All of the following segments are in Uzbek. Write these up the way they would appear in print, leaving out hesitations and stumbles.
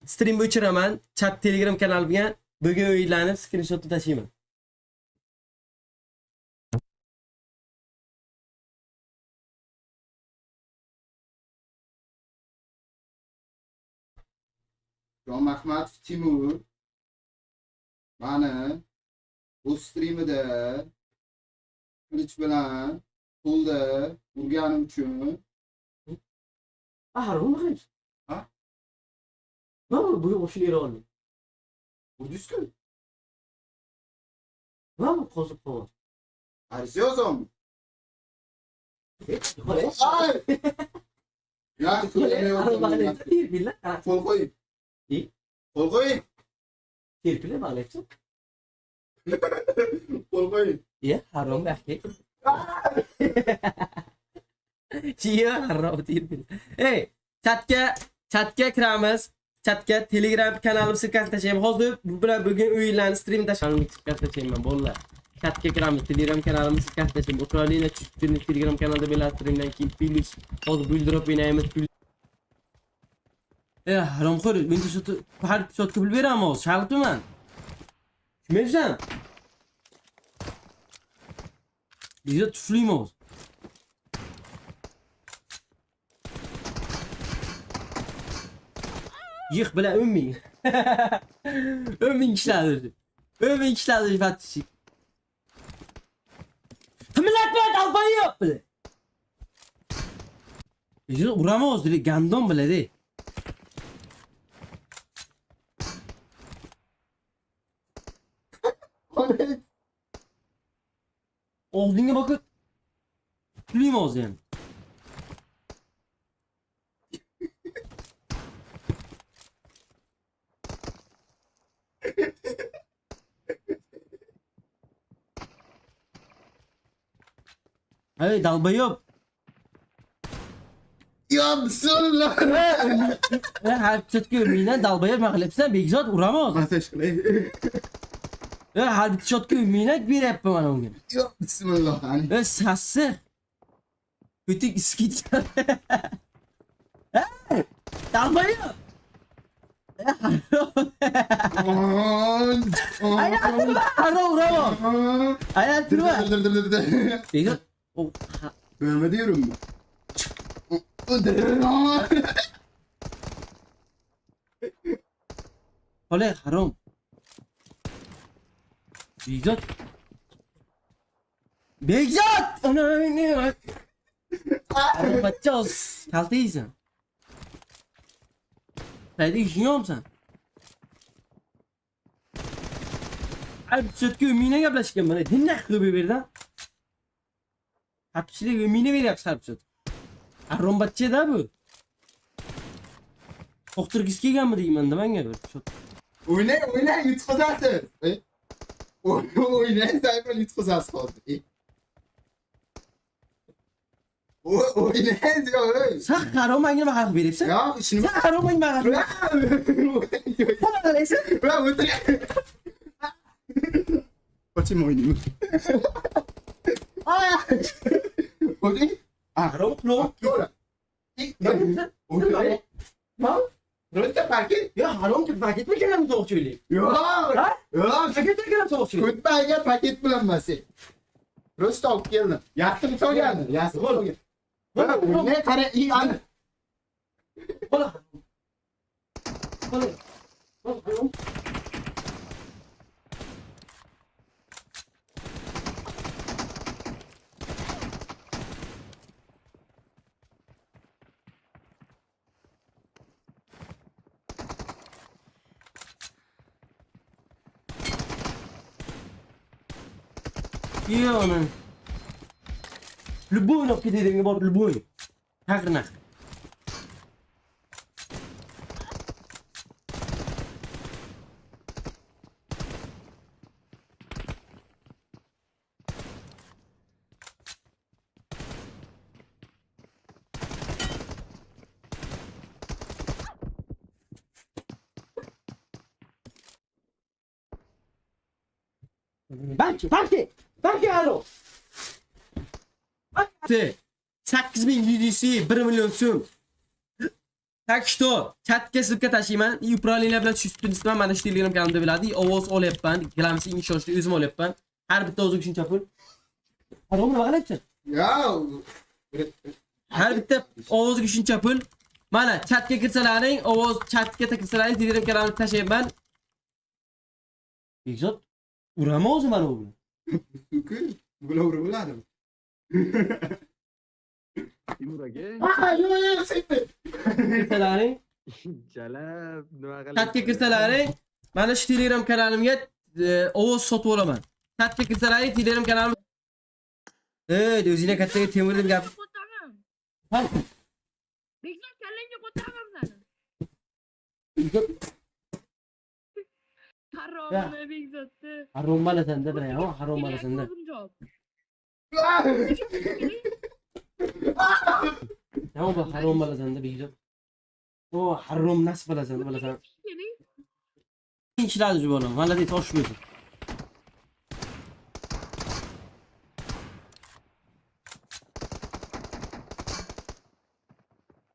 Stream o'chiraman. Chat Telegram kanalimga bugun o'yinlanib screenshotni tashlayman. Jon Mahmatov Timur mani bu streamida qilich bilan qo'lda urganim uchun Harun qaysi? Ha? Mana bugun o'shini yera olmayman. urdizku. Mana qo'zib qoldi. Arziyozom. Ay! Ya, qo'l qo'y. Qo'l qo'y. Terpila ma'lumki. Qo'l qo'y. Ya, Harun baxti. Chiya Harun terpila. Ey, chatga kiramiz. Chatga Telegram kanalim sirkasini tashlayman. Hozir bu bilan bugun o'yinlarni stream tashlayman. Tashlayman bolalar. Chatga kiramiz. Telegram kanalim sirkasini tashlayman. Ukraina Telegram kanalida bilan streamdan keyin plus hozir build-drop o'ynaymiz. Haromxo'r, men har shotga pul beramiz. Shartman. Tushunmaysan? Bizga tufliymiz. Yık bile 10.000. 10.000 kişilerdir. 10.000 kişilerdir fatişi. Millet böyle dalbayı yok bile. Bizde uğramaz bile, gandon bile değil. Olduğuna bakın. Bilmiyoruz yani. Hey dalba yok. Ya bismillah. Her çetki ümmiyle dalbaya mağlepsen Begzat uğramaz. Ateş kılay. Her çetki ümmiyle bir yapma bana o gün. Ya bismillah. Hani. Sası. Kötü iskit. Dalba yok. Aynen durma. Ara uğramaz. Aynen durma. Dur. Begzat. Görme diyorum. Oley haram. Begzat. Begzat! Ana ne var? Bakacağız. Kaltıysan. Sayda işiniyor musun sen? Abi sötkü ümmiğine yaplaşken bana. Dinle kıbı birden. Hapçılık ümmiğine ver yapsa hapçılık. Arron batçı da bu. Doktor kiske gelmedi diyeyim ben gel. Oyna yutkazarsın. Oyna sayfa yutkazarsın. Oyna diyor. Sen Arron'a bak veripsin. Ya şimdi Sen Arron'a bak. Sana neyse. ben otur. Kaçayım oynayayım. Oynayayım. Arron no. Röntgen parket. Ya Arron ki paket mi gelen soğuk söyleyeyim. Ya. Paket mi gelen soğuk söyleyeyim. Kötü belge paket bulanması. Rostov geldi. Yaktım çok geldi. Yaktım çok geldi. Ne kare iyi anı. Ola. Ola. Ola. Iya man. Любой на киде деньги бор любой. Хакрна. Belki alo. 8100'si 1 milyon so'm. Так что, chatga sulka tashiyman. Upravleniya bilan tushib turibman. Mana shu Telegram kanalimda biladi. Ovoz olyapman. Gramsi ishonchli o'zim olyapman. Har bitta o'ziga shuncha pul. Harom nima qilyapsan? Ya. Har bitta ovoziga shuncha pul. Mana chatga kirsalaring, chatga kirsalaring Telegram kanalimga tashlayman. Bekzod, urama o'zi mana bu. Bular uruladi. Timur aka. Yo'q, sepdi. Kirsalaring, Jalab nima qilib? chatga kirsalaring, mana shu Telegram kanalimga ovoz sotib olaman. Chatga kirsalaring Telegram kanalim. O'zingga kattaga Temur deb gap. Ha, Bekzod kallangga qo'tiraman seni. Haromni Bekzodni. harom bo'lasanda bilaman, harom bo'lasanda. Nima bu harom bo'lasanda Bekzod? O, harom nasib bo'lasanda bilasan. İşler acı bana. Valla değil, hoş bir.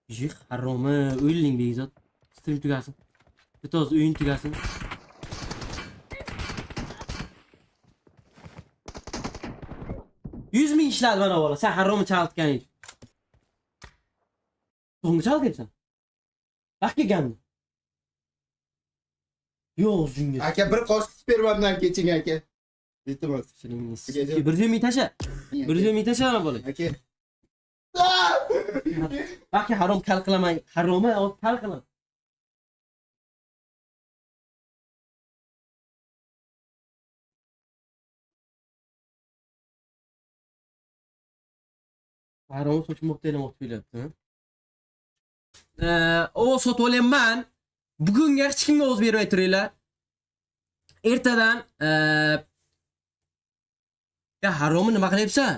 Jih, haromı, öyleyim Bekzod. Stream tügasın. Bir toz oyun tügasın. 100 bin işler bana valla. Sen haromı çaldıkken hiç. Tohumı çaldık sen. Bak ki geldi. Yo'q, o'zingiz. Aka bir qoshiq spermamdan keching aka. Iltimos. Bir zo'mi tasha. Bir zo'mi tasha mana bola. Aka. Balki harom kal qilaman. Haromni kal qilaman. Harom sochmoqda elamoqchi bo'lyapti. O sotib olayman. Bugunga hech kimga o'z bermay turinglar. Ertadan ya haromni nima qilyapsan?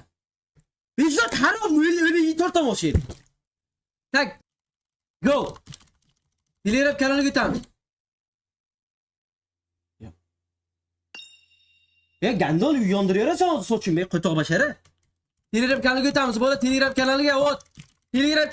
Bekzod harom o'yini tortam o'shaydi. Tak. Go. Telegram kanaliga o'tamiz. Ya gandol yondiraversan sochimga qo'toq bashara. Telegram kanaliga o'tamiz. Bola Telegram kanaliga o't. Telegram